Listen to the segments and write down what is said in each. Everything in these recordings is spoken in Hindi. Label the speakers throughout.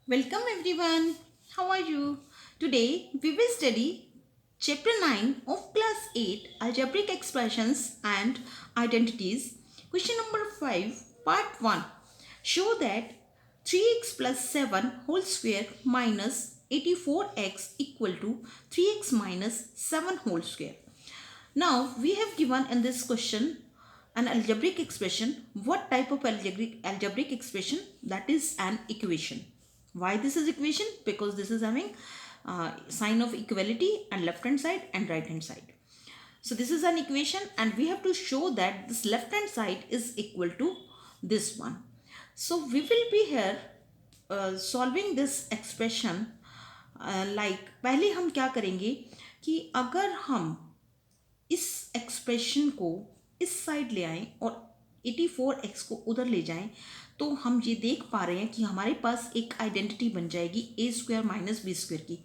Speaker 1: Welcome everyone. How are you? Today we will study chapter 9 of class 8 algebraic expressions and identities. Question number 5 part 1. Show that 3x plus 7 whole square minus 84x equal to 3x minus 7 whole square. Now we have given in this question an algebraic expression. What type of algebraic expression? That is an equation. Why this is equation? Because this is having sign of equality and left hand side and right hand side. So this is an equation and we have to show that this left hand side is equal to this one. So we will be here solving this expression like पहले हम क्या करेंगे कि अगर हम इस एक्सप्रेशन को इस साइड ले आएं और 84x को उधर ले जाएं तो हम ये देख पा रहे हैं कि हमारे पास एक आइडेंटिटी बन जाएगी ए स्क्वायर माइनस बी स्क्वायर की,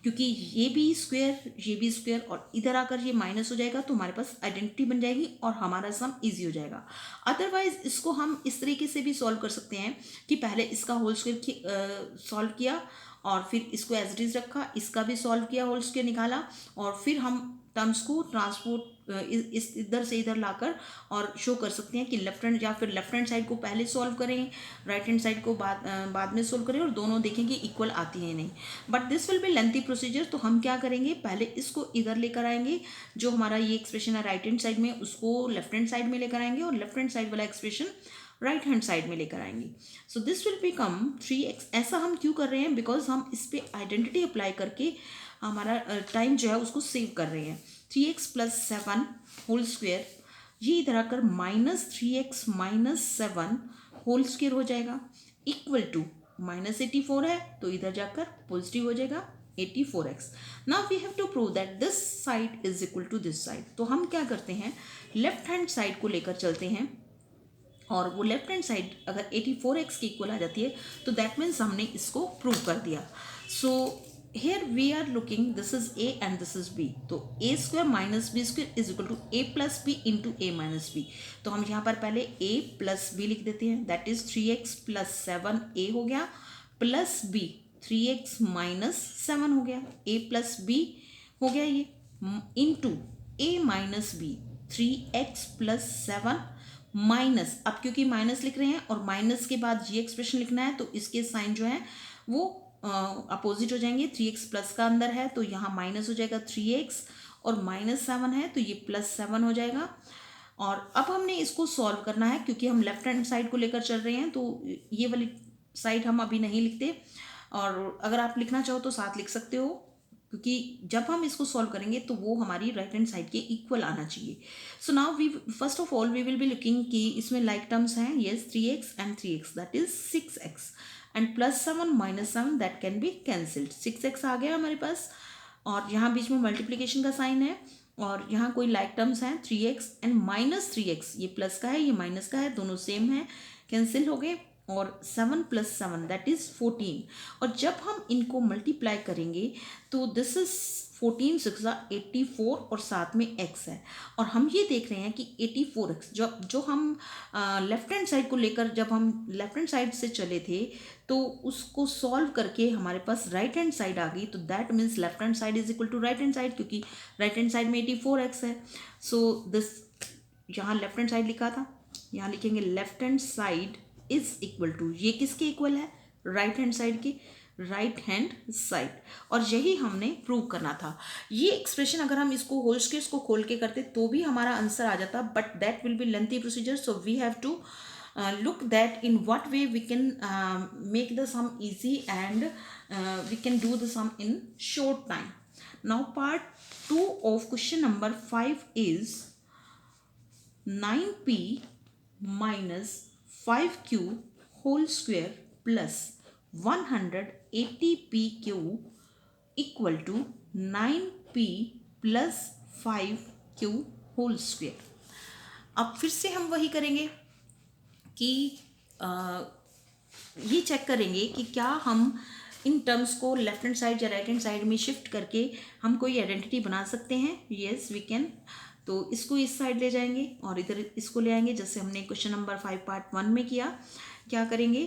Speaker 1: क्योंकि ये बी स्क्वायर और इधर आकर ये माइनस हो जाएगा तो हमारे पास आइडेंटिटी बन जाएगी और हमारा सम इजी हो जाएगा। अदरवाइज इसको हम इस तरीके से भी सॉल्व कर सकते हैं कि पहले इसका होल स्क्वायर सॉल्व किया और फिर इसको एज इट इज रखा, इसका भी सॉल्व किया, होल स्क्वायर निकाला और फिर हम टर्म्स को ट्रांसपोर्ट इस इधर से इधर लाकर और शो कर सकते हैं कि लेफ्ट हैंड या फिर लेफ्ट हैंड साइड को पहले सॉल्व करें, राइट हैंड साइड को बाद में सॉल्व करें और दोनों देखेंगे इक्वल आती है नहीं। But this will be lengthy procedure, तो हम क्या करेंगे, पहले इसको इधर लेकर आएंगे, जो हमारा ये एक्सप्रेशन है राइट हैंड साइड में उसको लेफ्ट हैंड साइड में लेकर आएंगे और लेफ्ट हैंड साइड वाला एक्सप्रेशन राइट हैंड साइड में लेकर आएंगे। सो दिस विल बिकम 3x। ऐसा हम क्यों कर रहे हैं? बिकॉज हम इस पर आइडेंटिटी अप्लाई करके हमारा टाइम जो है उसको सेव कर रहे हैं। 3x प्लस 7 होल स्क्वेयर ये इधर आकर minus 3x minus 7 whole square हो जाएगा इक्वल टू माइनस 84 है तो इधर जाकर पॉजिटिव हो जाएगा 84x। Now we have to prove that this side is equal to this side. तो हम क्या करते हैं, लेफ्ट हैंड साइड को लेकर चलते हैं और वो लेफ्ट हैंड साइड अगर 84x की इक्वल आ जाती है तो दैट मीन्स हमने इसको प्रूव कर दिया। सो here we are looking, this is a and this is b, तो a square minus b square is equal to a plus b into a minus b। तो हम यहाँ पर पहले a plus b लिख देते हैं, that is 3x plus 7a हो गया प्लस b 3x minus 7 हो गया, a plus b हो गया ये into a minus b 3x plus 7 minus, अब क्योंकि माइनस लिख रहे हैं और माइनस के बाद ये एक्सप्रेशन लिखना है तो इसके साइन जो है वो अपोजिट हो जाएंगे। 3x प्लस का अंदर है तो यहाँ माइनस हो जाएगा 3x और माइनस 7 है तो ये प्लस 7 हो जाएगा। और अब हमने इसको सॉल्व करना है क्योंकि हम लेफ्ट हैंड साइड को लेकर चल रहे हैं तो ये वाली साइड हम अभी नहीं लिखते, और अगर आप लिखना चाहो तो साथ लिख सकते हो क्योंकि जब हम इसको सॉल्व करेंगे तो वो हमारी राइट हैंड साइड के इक्वल आना चाहिए। So now we first of all we will be looking कि इसमें लाइक टर्म्स हैं, yes 3x and 3x that is 6x and plus 7 minus 7 that can be cancelled. 6x आ गया हमारे पास और यहाँ बीच में मल्टीप्लिकेशन का साइन है और यहाँ कोई लाइक टर्म्स हैं 3x एंड माइनस 3x, ये प्लस का है ये माइनस का है, दोनों सेम है, कैंसिल हो गए और 7 प्लस 7 दैट इज 14। और जब हम इनको मल्टीप्लाई करेंगे तो दिस इज 14 6 84 और साथ में x है और हम ये देख रहे हैं कि 84x जो हम लेफ्ट हैंड साइड को लेकर जब हम लेफ्ट हैंड साइड से चले थे तो उसको सॉल्व करके हमारे पास राइट हैंड साइड आ गई, तो that means left hand side is equal to right hand side क्योंकि राइट हैंड साइड में 84x है। सो दिस यहाँ लेफ्ट हैंड साइड लिखा था, यहाँ लिखेंगे left hand side is equal to, ये किसके इक्वल है, राइट हैंड साइड के, राइट हैंड साइड। और यही हमने प्रूव करना था। ये एक्सप्रेशन अगर हम इसको होल स्क्वायर्स को खोल के करते तो भी हमारा आंसर आ जाता, but that will be lengthy procedure, so we have to look that in what way we can make the sum easy and we can do the sum in short time. Now part 2 of question number 5 is 9p minus 5q whole square plus 180pq equal to 9p plus 5q whole square। अब फिर से हम वही करेंगे कि ये चेक करेंगे कि क्या हम इन टर्म्स को लेफ्ट हैंड साइड या राइट हैंड साइड में शिफ्ट करके हम कोई आइडेंटिटी बना सकते हैं। Yes we can. तो इसको इस साइड ले जाएंगे और इधर इसको ले आएंगे जैसे हमने क्वेश्चन नंबर 5 पार्ट 1 में किया। क्या करेंगे,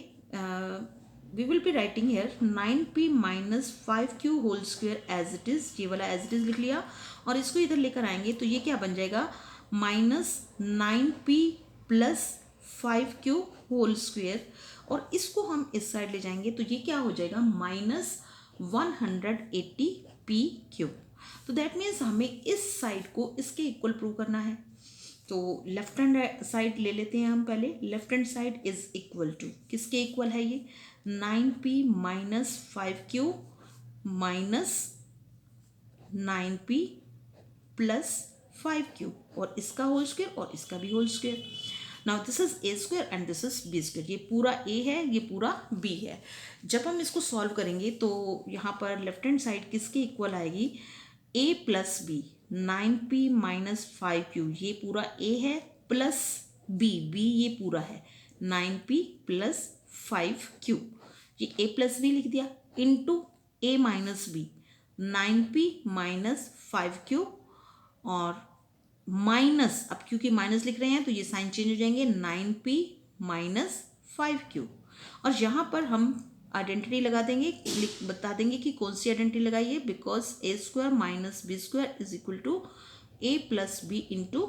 Speaker 1: we will be writing here 9p minus 5q whole square as it is, ये वाला एज इट इज़ लिख लिया, और इसको इधर लेकर आएंगे तो ये क्या बन जाएगा, -9p plus 5q whole square, और इसको हम इस साइड ले जाएंगे तो ये क्या हो जाएगा, -180p क्यूब। तो दैट मीन्स हमें इस साइड को इसके इक्वल प्रूव करना है। तो लेफ्ट हैंड साइड ले लेते हैं हम पहले। Left hand side is equal to, किसके इक्वल है ये, 9p minus 5q minus 9p plus 5q, और इसका होल स्क्वायर और इसका भी whole square. Now this is A square and this is B square. ये पूरा ए है, ये पूरा बी है। जब हम इसको सॉल्व करेंगे तो यहाँ पर लेफ्ट हैंड साइड किसके इक्वल आएगी, ए plus B, 9p minus 5q, ये पूरा ए है, प्लस बी, बी ये पूरा है, 9p प्लस 5q, ये ए प्लस बी लिख दिया, इंटू ए minus B, 9p minus 5q, और माइनस, अब क्योंकि माइनस लिख रहे हैं तो ये साइन चेंज हो जाएंगे, 9p माइनस 5q, और यहाँ पर हम आइडेंटिटी लगा देंगे, बता देंगे कि कौन सी आइडेंटिटी लगाइए, because A square minus B square is equal to A plus B into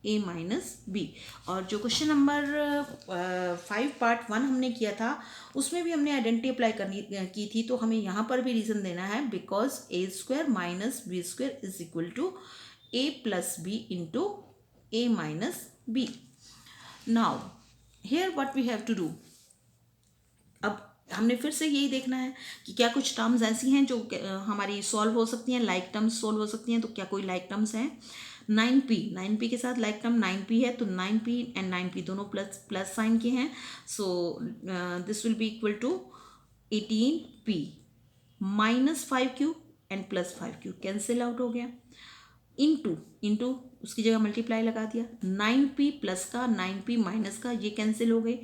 Speaker 1: A minus B. और जो क्वेश्चन नंबर 5 पार्ट 1 हमने किया था उसमें भी हमने आइडेंटिटी अप्लाई करनी की थी, तो हमें यहाँ पर भी रीज़न देना है, because A square minus B square is equal to a plus b into a minus b. Now here what we have to do, अब हमने फिर से यही देखना है कि क्या कुछ टर्म्स ऐसी हैं जो हमारी सॉल्व हो सकती हैं, लाइक टर्म्स सॉल्व हो सकती हैं, तो क्या कोई लाइक टर्म्स हैं। 9p के साथ लाइक टर्म 9p है, तो 9p एंड 9p दोनों प्लस प्लस साइन के हैं, so this will be equal to 18p minus 5q and plus 5q cancel out हो गया, इंटू उसकी जगह मल्टीप्लाई लगा दिया, 9p प्लस का 9p माइनस का ये कैंसिल हो गए,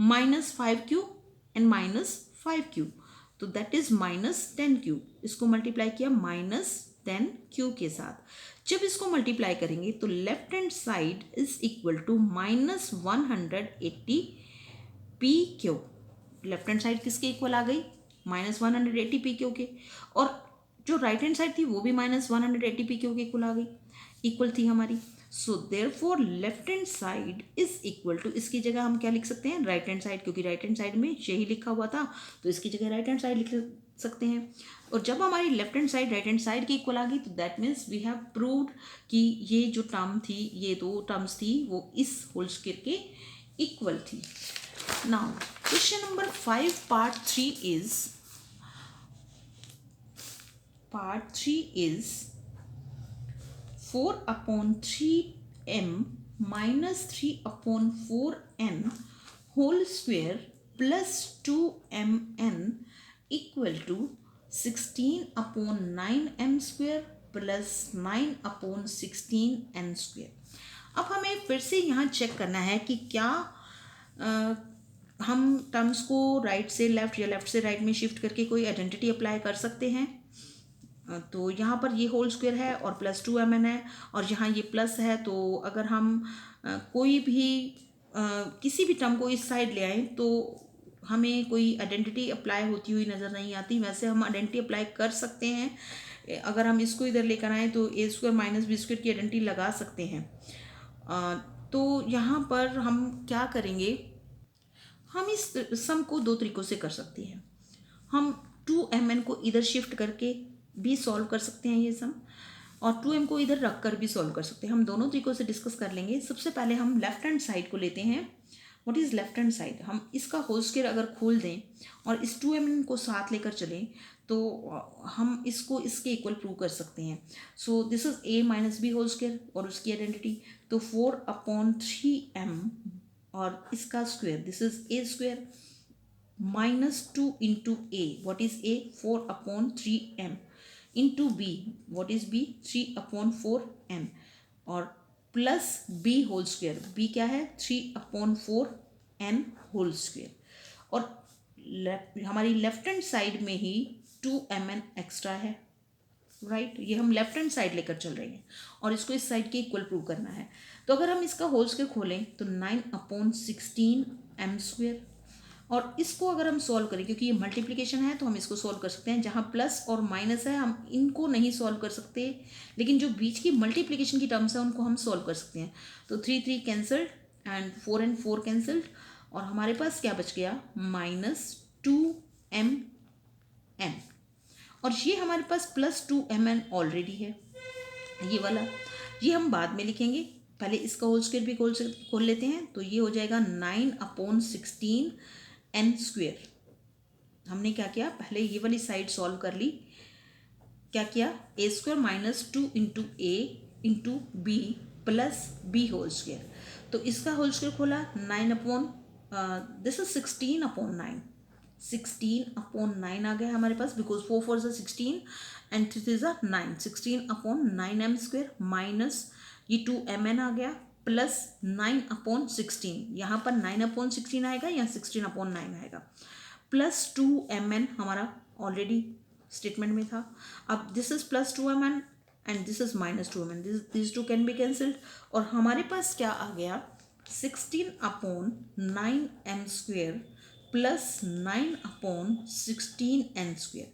Speaker 1: minus 5q and minus 5q, तो दैट इज माइनस 10q, इसको मल्टीप्लाई किया माइनस 10q के साथ। जब इसको मल्टीप्लाई करेंगे तो left hand side is equal to minus 180p q, left hand side किसके इक्वल आ गई, माइनस 180p क्यू के, और जो राइट हैंड साइड थी वो भी माइनस 180p क्यू के इक्वल आ गई, इक्वल थी हमारी। So therefore left hand side is equal to, इसकी जगह हम क्या लिख सकते हैं, राइट हैंड साइड, क्योंकि राइट हैंड साइड में यही लिखा हुआ था तो इसकी जगह राइट हैंड साइड लिख सकते हैं। और जब हमारी left hand side right hand side के इक्वल आ गई तो that means we have proved कि ये जो टर्म थी, ये दो टर्म्स थी, वो इस होल स्क्वायर के इक्वल थी। Now question number 5 part 3 is, part 3 is 4 upon 3m minus 3 upon 4n whole square plus 2mn equal to 16 upon 9m square plus 9 upon 16n square। अब हमें फिर से यहाँ चेक करना है कि क्या हम टर्म्स को राइट से लेफ्ट या लेफ्ट से राइट में शिफ्ट करके कोई आइडेंटिटी अप्लाई कर सकते हैं। तो यहाँ पर ये होल स्क्वायर है और प्लस 2mn है, और यहाँ ये प्लस है, तो अगर हम कोई भी किसी भी टर्म को इस साइड ले आए तो हमें कोई आइडेंटिटी अप्लाई होती हुई नज़र नहीं आती। वैसे हम आइडेंटिटी अप्लाई कर सकते हैं, अगर हम इसको इधर लेकर आएँ तो ए स्क्वायर माइनस बी स्क्वायर की आइडेंटिटी लगा सकते हैं। तो यहाँ पर हम क्या करेंगे, हम इस सम को दो तरीक़ों से कर सकते हैं। हम 2mn को इधर शिफ्ट करके भी सॉल्व कर सकते हैं ये सम, और 2m को इधर रख कर भी सॉल्व कर सकते हैं। हम दोनों तरीक़ों से डिस्कस कर लेंगे। सबसे पहले हम लेफ्ट हैंड साइड को लेते हैं। What is left hand side, हम इसका होल स्क्वायर अगर खोल दें और इस 2mn को साथ लेकर चलें तो हम इसको इसके इक्वल प्रूव कर सकते हैं। So this is a minus b whole square और उसकी आइडेंटिटी, तो 4 अपॉन 3m और इसका square, this is a square minus 2 into a, what is a, 4 upon 3m into b, what is b, 3 upon 4n, और plus b whole square, b क्या है, 3 अपॉन 4n होल स्क्वायर, और हमारी लेफ्ट हैंड साइड में ही 2mn एक्स्ट्रा है, राइट। ये हम लेफ्ट हैंड साइड लेकर चल रहे हैं और इसको इस साइड के इक्वल प्रूव करना है। तो अगर हम इसका होल स्क्वायर खोलें तो 9 अपॉन 16m स्क्वायर और इसको अगर हम सॉल्व करें, क्योंकि ये मल्टीप्लिकेशन है तो हम इसको सॉल्व कर सकते हैं। जहाँ प्लस और माइनस है हम इनको नहीं सॉल्व कर सकते, लेकिन जो बीच की मल्टीप्लिकेशन की टर्म्स है उनको हम सॉल्व कर सकते हैं। तो 3 3 कैंसल्ड एंड 4 and 4 कैंसल्ड, और हमारे पास क्या बच गया, -2mn। और ये हमारे पास +2mn ऑलरेडी है, ये वाला, ये हम बाद में लिखेंगे। पहले इसका होल स्क्वायर भी खोल लेते हैं। तो ये हो जाएगा 9/16n²। हमने क्या किया, पहले ये वाली साइड सॉल्व कर ली। क्या किया, a² -2 × a × b + b whole square. तो इसका होल स्क्वायर खोला, 16/9, 16/9 आ गया हमारे पास, बिकॉज 4 4 = 16 एंड 3 3 = 9, 16/9m² माइनस ये 2mn आ गया प्लस 9/16, यहाँ पर 9/16 आएगा या 16/9 आएगा, प्लस 2mn हमारा ऑलरेडी स्टेटमेंट में था। अब this is +2mn and this is -2mn, this two can be cancelled, और हमारे पास क्या आ गया, 16/9m² plus 9/16n²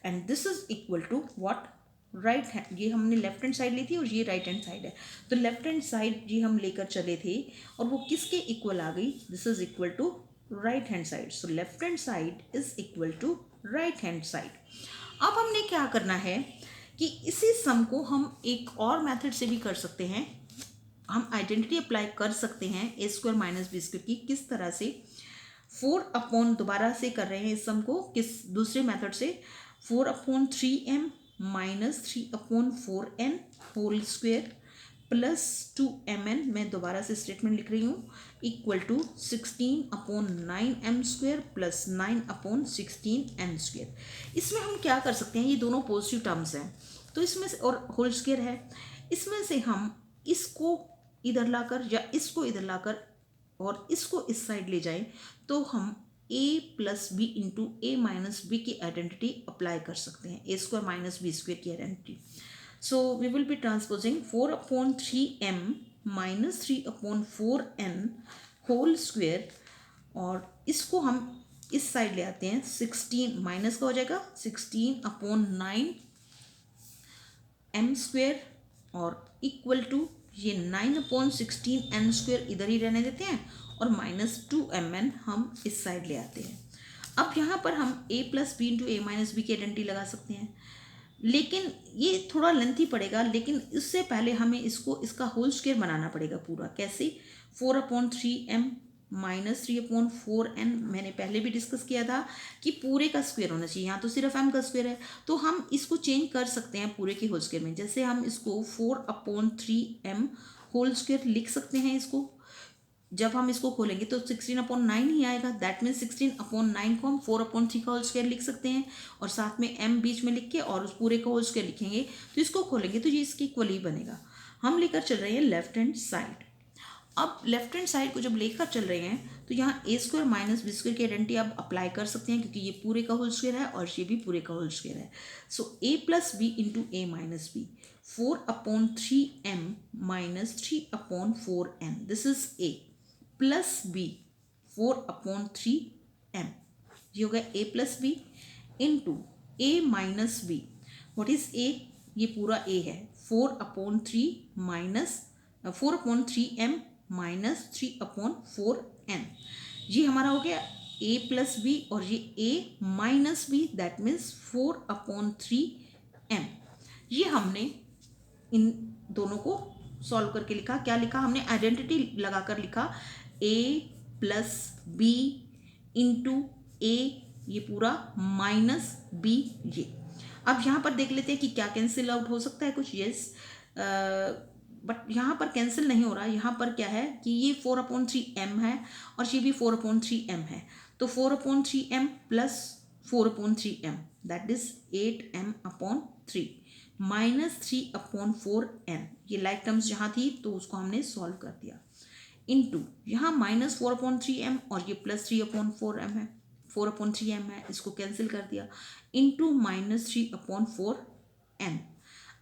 Speaker 1: and this is equal to what, right hand. ये हमने लेफ्ट हैंड साइड ली थी और ये राइट हैंड साइड है, तो लेफ्ट हैंड साइड ये हम लेकर चले थे और वो किसके इक्वल आ गई, this is equal to right hand side. So left hand side is equal to right hand side. अब हमने क्या करना है कि इसी सम को हम एक और मेथड से भी कर सकते हैं, हम आइडेंटिटी अप्लाई कर सकते हैं a² - b² की। किस तरह से, 4/ दोबारा से कर रहे हैं इस सम को, किस दूसरे मेथड से, 4/3m - 3/4n whole square plus 2mn, मैं दोबारा से स्टेटमेंट लिख रही हूँ, equal to 16/9m² plus 9/16n²। इसमें हम क्या कर सकते हैं, ये दोनों पॉजिटिव टर्म्स हैं तो इसमें से, और होल स्क्वायर है, इसमें से हम इसको इधर लाकर या इसको इधर लाकर और इसको इस साइड ले जाएं तो हम a + b × a - b की आइडेंटिटी अप्लाई कर सकते हैं, a² - b² की identity. So we will be transposing 4/3m - 3/4n whole square, और इसको हम इस साइड ले आते हैं, 16 माइनस का हो जाएगा 16/9m² और इक्वल टू ये 9/16n² इधर ही रहने देते हैं और -2mn हम इस साइड ले आते हैं। अब यहाँ पर हम a + b × a - b की आइडेंटिटी लगा सकते हैं, लेकिन ये थोड़ा लेंथी पड़ेगा, लेकिन इससे पहले हमें इसको इसका होल स्क्वायर बनाना पड़ेगा पूरा। कैसे, 4/3m - 3/4n, मैंने पहले भी डिस्कस किया था कि पूरे का स्क्वायर होना चाहिए, यहाँ तो सिर्फ m का स्क्वायर है, तो हम इसको चेंज कर सकते हैं पूरे के होल स्क्वायर में। जैसे हम इसको 4/3m होल स्क्वायर लिख सकते हैं, इसको जब हम इसको खोलेंगे तो 16/9 ही आएगा, दैट मीन्स 16/9 को हम 4/3 का होल स्क्वायर लिख सकते हैं और साथ में m बीच में लिख के और उस पूरे का होल स्क्वायर लिखेंगे, तो इसको खोलेंगे तो ये इसके इक्वल ही बनेगा। हम लेकर चल रहे हैं लेफ्ट हैंड साइड। अब लेफ्ट हैंड साइड को जब लेकर चल रहे हैं तो यहाँ a² - b² की आइडेंटिटी आप अप्लाई कर सकते हैं, क्योंकि ये पूरे का होल स्क्वायर है और ये भी पूरे का होल स्क्वायर है। सो a + b × a - b, 4/3m - 3/4n, this is a plus b 4/3m, ये हो गया a + b into a - b। What is a, ये पूरा a है, 4/3m - 3/4n, ये हमारा हो गया a + b और ये a - b, that means 4/3m। ये हमने इन दोनों को सॉल्व करके लिखा। क्या लिखा हमने, आइडेंटिटी लगाकर लिखा, a + b इंटू a, ये पूरा -b ये। अब यहाँ पर देख लेते हैं कि क्या कैंसिल आउट हो सकता है कुछ, यस, बट यहाँ पर कैंसिल नहीं हो रहा। यहाँ पर क्या है कि ये 4/3m है और ये भी 4/3m है, तो 4/3m plus 4/3m, that is 8m/3 minus 3/4n, ये लाइक टर्म्स जहाँ थी तो उसको हमने सॉल्व कर दिया, इंटू यहाँ -4/3m और ये प्लस 3/4m है, 4/3m है, इसको कैंसिल कर दिया, इंटू -3/4n।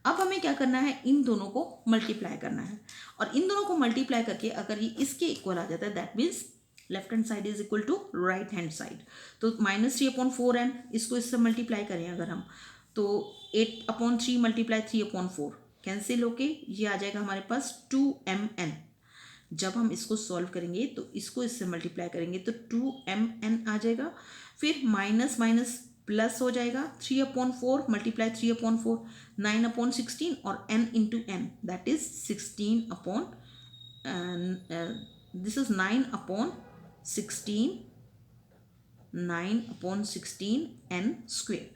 Speaker 1: अब हमें क्या करना है, इन दोनों को मल्टीप्लाई करना है, और इन दोनों को मल्टीप्लाई करके अगर ये इसके इक्वल आ जाता है, that means left hand side is equal to right hand side. तो -3/4n, इसको इससे मल्टीप्लाई करें अगर हम, तो 8/3 मल्टीप्लाई 3/4 कैंसिल होके ये आ जाएगा हमारे पास 2mn। जब हम इसको सॉल्व करेंगे तो इसको इससे मल्टीप्लाई करेंगे तो 2mn आ जाएगा। फिर माइनस माइनस प्लस हो जाएगा, 3/4 मल्टीप्लाई 3/4 9/16 और n into n that is 16 this is 9/16 n square.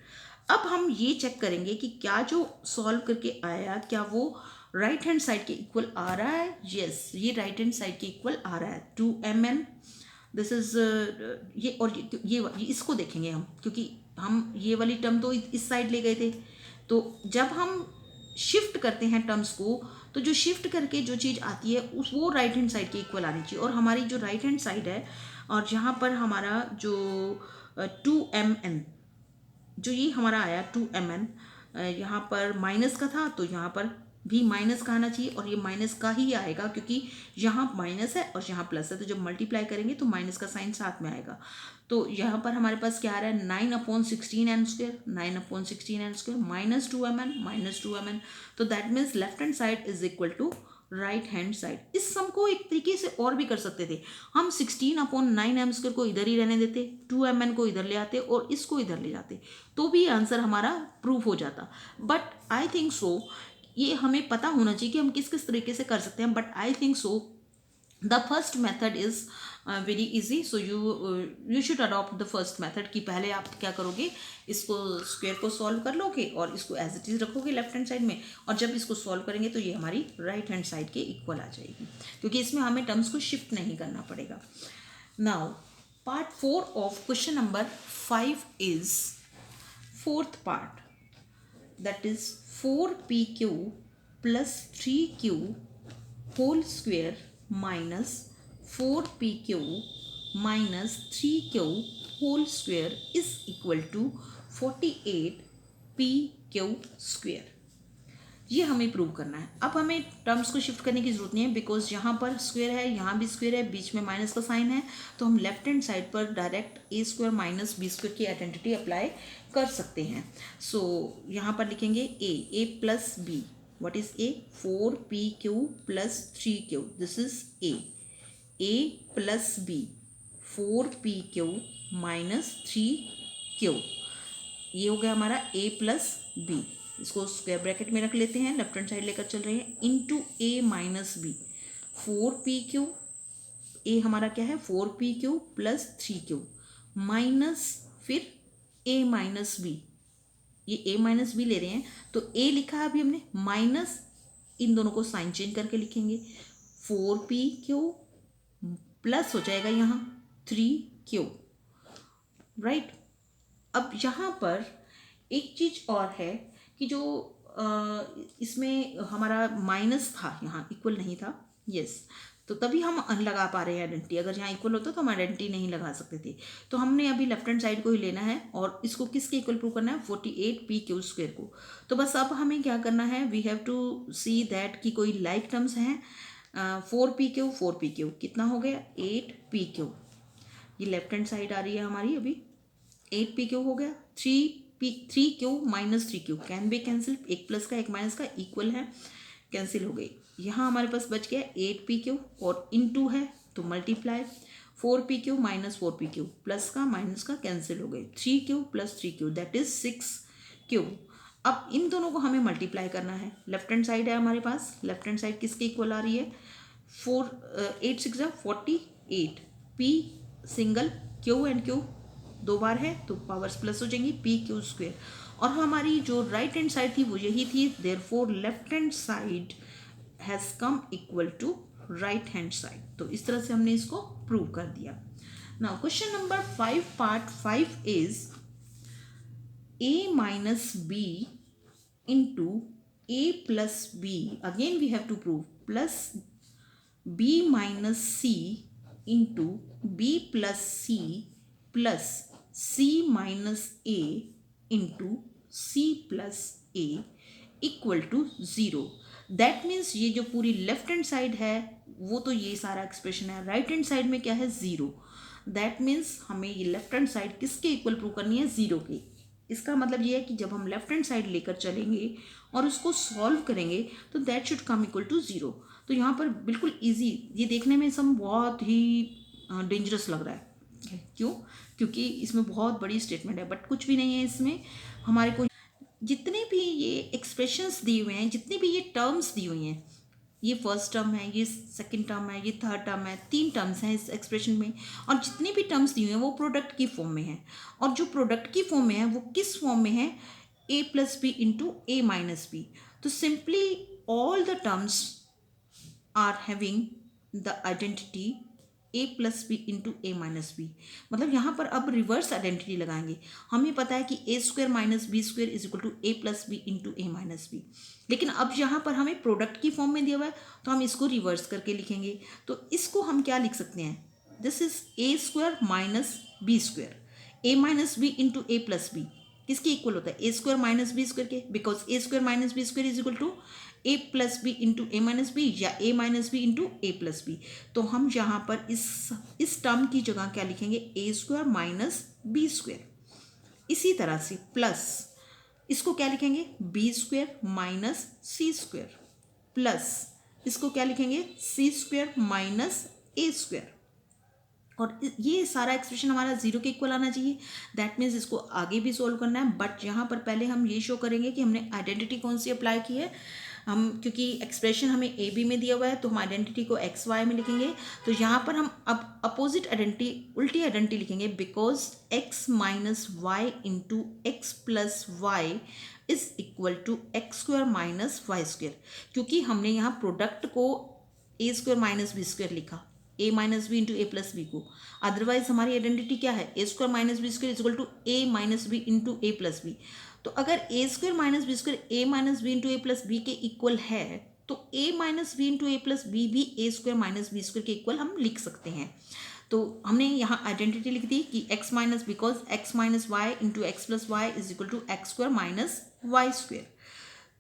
Speaker 1: अब हम ये चेक करेंगे कि क्या जो सॉल्व करके आया क्या वो राइट हैंड साइड के इक्वल आ रहा है। यस, ये राइट हैंड साइड के इक्वल आ रहा है 2mn। दिस इज ये, और ये इसको देखेंगे हम, क्योंकि हम ये वाली टर्म तो इस साइड ले गए थे। तो जब हम शिफ्ट करते हैं टर्म्स को, तो जो शिफ्ट करके जो चीज़ आती है उस वो राइट हैंड साइड के इक्वल आनी चाहिए। और हमारी जो राइट हैंड साइड है और जहाँ पर हमारा जो 2mn, जो ये हमारा आया 2mn, यहाँ पर माइनस का था तो यहाँ पर भी माइनस का आना चाहिए, और ये माइनस का ही आएगा क्योंकि यहाँ माइनस है और यहाँ प्लस है। तो जब मल्टीप्लाई करेंगे तो माइनस का साइन साथ में आएगा। तो यहाँ पर हमारे पास क्या आ रहा है 9/16n square, 9/16n square minus 2mn। तो that means left hand side is equal to right hand side. इस सम को एक तरीके से और भी कर सकते थे हम, 16/9m स्क्वेयर को इधर ही रहने देते, 2mn को इधर ले आते और इसको इधर ले जाते, तो भी आंसर हमारा प्रूव हो जाता। बट आई थिंक सो ये हमें पता होना चाहिए कि हम किस किस तरीके से कर सकते हैं। But I think so the first method is very easy, so you should adopt the first method. कि पहले आप क्या करोगे, इसको स्क्वायर को सॉल्व कर लोगे और इसको एज इट इज रखोगे लेफ्ट हैंड साइड में, और जब इसको सॉल्व करेंगे तो ये हमारी राइट हैंड साइड के इक्वल आ जाएगी, क्योंकि इसमें हमें टर्म्स को शिफ्ट नहीं करना पड़ेगा। Now part 4 of question number 5 is fourth part, that is 4pq plus 3q whole square minus 4pq minus 3q whole square is equal to 48pq square। ये हमें प्रूव करना है। अब हमें टर्म्स को शिफ्ट करने की जरूरत नहीं है, बिकॉज यहाँ पर स्क्वायर है, यहाँ भी स्क्वायर है, बीच में माइनस का साइन है, तो हम लेफ्ट हैंड साइड पर direct a square minus b square की आइडेंटिटी अप्लाई कर सकते हैं। सो यहाँ पर लिखेंगे a plus b, what is a, 4pq plus 3q, this is a plus b 4pq minus 3q, ये हो गया हमारा a प्लस b। इसको स्क्वायर ब्रैकेट में रख लेते हैं, लेफ्ट हैंड साइड लेकर चल रहे हैं, into a minus b, 4pq, a हमारा क्या है 4pq प्लस 3q माइनस फिर a माइनस बी, ये a माइनस बी ले रहे हैं तो a लिखा है अभी हमने, माइनस इन दोनों को साइन चेंज करके लिखेंगे, 4pq प्लस हो जाएगा यहाँ 3q, राइट। अब यहाँ पर एक चीज़ और है कि जो इसमें हमारा माइनस था, यहाँ इक्वल नहीं था, यस, तो तभी हम लगा पा रहे हैं आइडेंटिटी। अगर यहाँ इक्वल होता तो हम आइडेंटिटी नहीं लगा सकते थे। तो हमने अभी लेफ्ट हैंड साइड को ही लेना है और इसको किसके इक्वल प्रूव करना है, 48pq स्क्वायर को। तो बस अब हमें क्या करना है, we have to see that कि कोई लाइक टर्म्स हैं। 4pq कितना हो गया 8pq, ये लेफ्ट हैंड साइड आ रही है हमारी, अभी 8pq हो गया, 3q minus 3q can be cancel, एक प्लस का एक माइनस का इक्वल है, कैंसिल हो गई। यहाँ हमारे पास बच गया 8pq और इनटू है तो multiply, 4pq minus 4pq plus का माइनस का कैंसिल हो गई, 3q plus 3q that is 6q। अब इन दोनों को हमें मल्टीप्लाई करना है, लेफ्ट हैंड साइड है हमारे पास, लेफ्ट हैंड साइड किसके इक्वल आ रही है, 8 6 48, p single, q and q दो बार है तो पावर्स प्लस हो जाएंगी, pq स्क्वेयर। और हमारी जो राइट हैंड साइड थी वो यही थी, therefore left hand side has come equal to right hand side. तो इस तरह से हमने इसको प्रूव कर दिया। Now question number 5 part 5 is a minus b into a plus b, again we have to prove, plus b minus c into b plus c plus c minus a into c plus a equal to 0। That means ये जो पूरी लेफ्ट हैंड साइड है वो तो ये सारा एक्सप्रेशन है, राइट हैंड साइड में क्या है 0, दैट मीन्स हमें ये लेफ्ट हैंड साइड किसके इक्वल प्रूव करनी है, 0 की। इसका मतलब ये है कि जब हम लेफ्ट हैंड साइड लेकर चलेंगे और उसको सॉल्व करेंगे तो that should come equal to 0। तो यहाँ पर बिल्कुल ईजी, ये देखने में सम बहुत ही डेंजरस लग रहा है। क्यों? क्योंकि इसमें बहुत बड़ी स्टेटमेंट है, बट कुछ भी नहीं है इसमें। हमारे को जितने भी ये एक्सप्रेशंस दिए हुए हैं, जितनी भी ये टर्म्स दी हुई हैं, ये फर्स्ट टर्म है, ये सेकंड टर्म है, ये थर्ड टर्म है, 3 टर्म्स हैं इस एक्सप्रेशन में, और जितनी भी टर्म्स दी हुई हैं वो प्रोडक्ट की फॉर्म में है। और जो प्रोडक्ट की फॉर्म में है वो किस फॉर्म में है, a plus B into A minus B. तो simply all the terms are having the identity a plus B into A minus B. मतलब यहाँ पर अब रिवर्स आइडेंटिटी लगाएंगे। हमें पता है कि A square minus B square is equal to A plus B into A minus B, लेकिन अब यहाँ पर हमें प्रोडक्ट की फॉर्म में दिया हुआ है तो हम इसको रिवर्स करके लिखेंगे। तो इसको हम क्या लिख सकते हैं, this is A square minus B square, a minus B into A plus b किसके इक्वल होता है, ए स्क्वायर माइनस बी स्क्वायर के, because A square minus B square is equal to A plus B into A minus b या a minus B into A plus B. तो हम यहाँ पर इस टर्म की जगह क्या लिखेंगे, ए स्क्वायर माइनस बी स्क्वायर। इसी तरह से प्लस इसको क्या लिखेंगे, B square minus C square, plus इसको क्या लिखेंगे, सी स्क्वायर माइनस ए स्क्वायर। और ये सारा एक्सप्रेशन हमारा 0 के इक्वल आना चाहिए। दैट मीन्स इसको आगे भी सोल्व करना है, बट यहाँ पर पहले हम ये शो करेंगे कि हमने आइडेंटिटी कौन सी अप्लाई की है। हम क्योंकि एक्सप्रेशन हमें ए बी में दिया हुआ है तो हम आइडेंटिटी को एक्स वाई में लिखेंगे। तो यहाँ पर हम अब अपोजिट आइडेंटिटी, उल्टी आइडेंटिटी लिखेंगे, because x minus Y into x plus Y is equal to x square minus Y square. क्योंकि हमने यहाँ प्रोडक्ट को A square minus B square लिखा, A minus B into A plus B को। अदरवाइज हमारी आइडेंटिटी क्या है, ए square minus B square is equal to A minus B into A plus B. तो अगर A square minus B square a minus B into A plus B के इक्वल है तो ए माइनस बी इंटू ए प्लस बी भी ए स्क्वायर माइनस बी स्क्वायर के इक्वल हम लिख सकते हैं। तो हमने यहाँ आइडेंटिटी लिख दी कि x minus, because x minus Y into x plus Y is equal to x square minus Y square.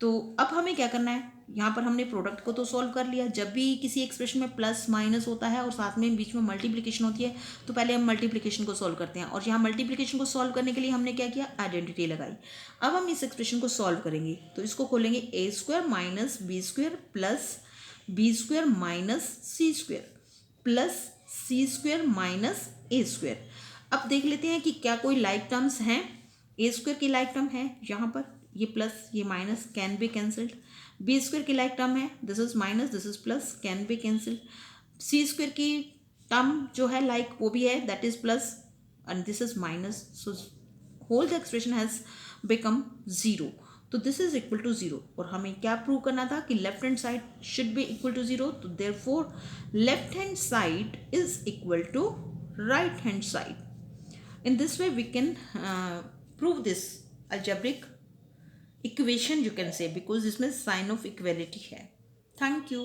Speaker 1: तो अब हमें क्या करना है, यहाँ पर हमने प्रोडक्ट को तो सॉल्व कर लिया। जब भी किसी एक्सप्रेशन में प्लस माइनस होता है और साथ में बीच में मल्टीप्लिकेशन होती है तो पहले हम मल्टीप्लिकेशन को सॉल्व करते हैं, और यहाँ मल्टीप्लिकेशन को सॉल्व करने के लिए हमने क्या किया, आइडेंटिटी लगाई। अब हम इस एक्सप्रेशन को सॉल्व करेंगे तो इसको खोलेंगे, A square minus B square plus B square minus C square plus C square minus A square. अब देख लेते हैं कि क्या कोई लाइक टर्म्स हैं। ए स्क्वायर की लाइक टर्म है, यहाँ पर ये प्लस ये minus can be cancelled. B square की लाइक टर्म है, this is minus this is plus can be cancelled. C square की टर्म जो है लाइक वो भी है, that is plus and this is minus, so whole the expression has become 0। तो दिस इज इक्वल टू 0, और हमें क्या प्रूव करना था कि left hand side should be equal to 0। तो therefore left hand side is equal to right hand side. In this way we can prove this algebraic equation, you can say, because इसमें sign of equality है। Thank you.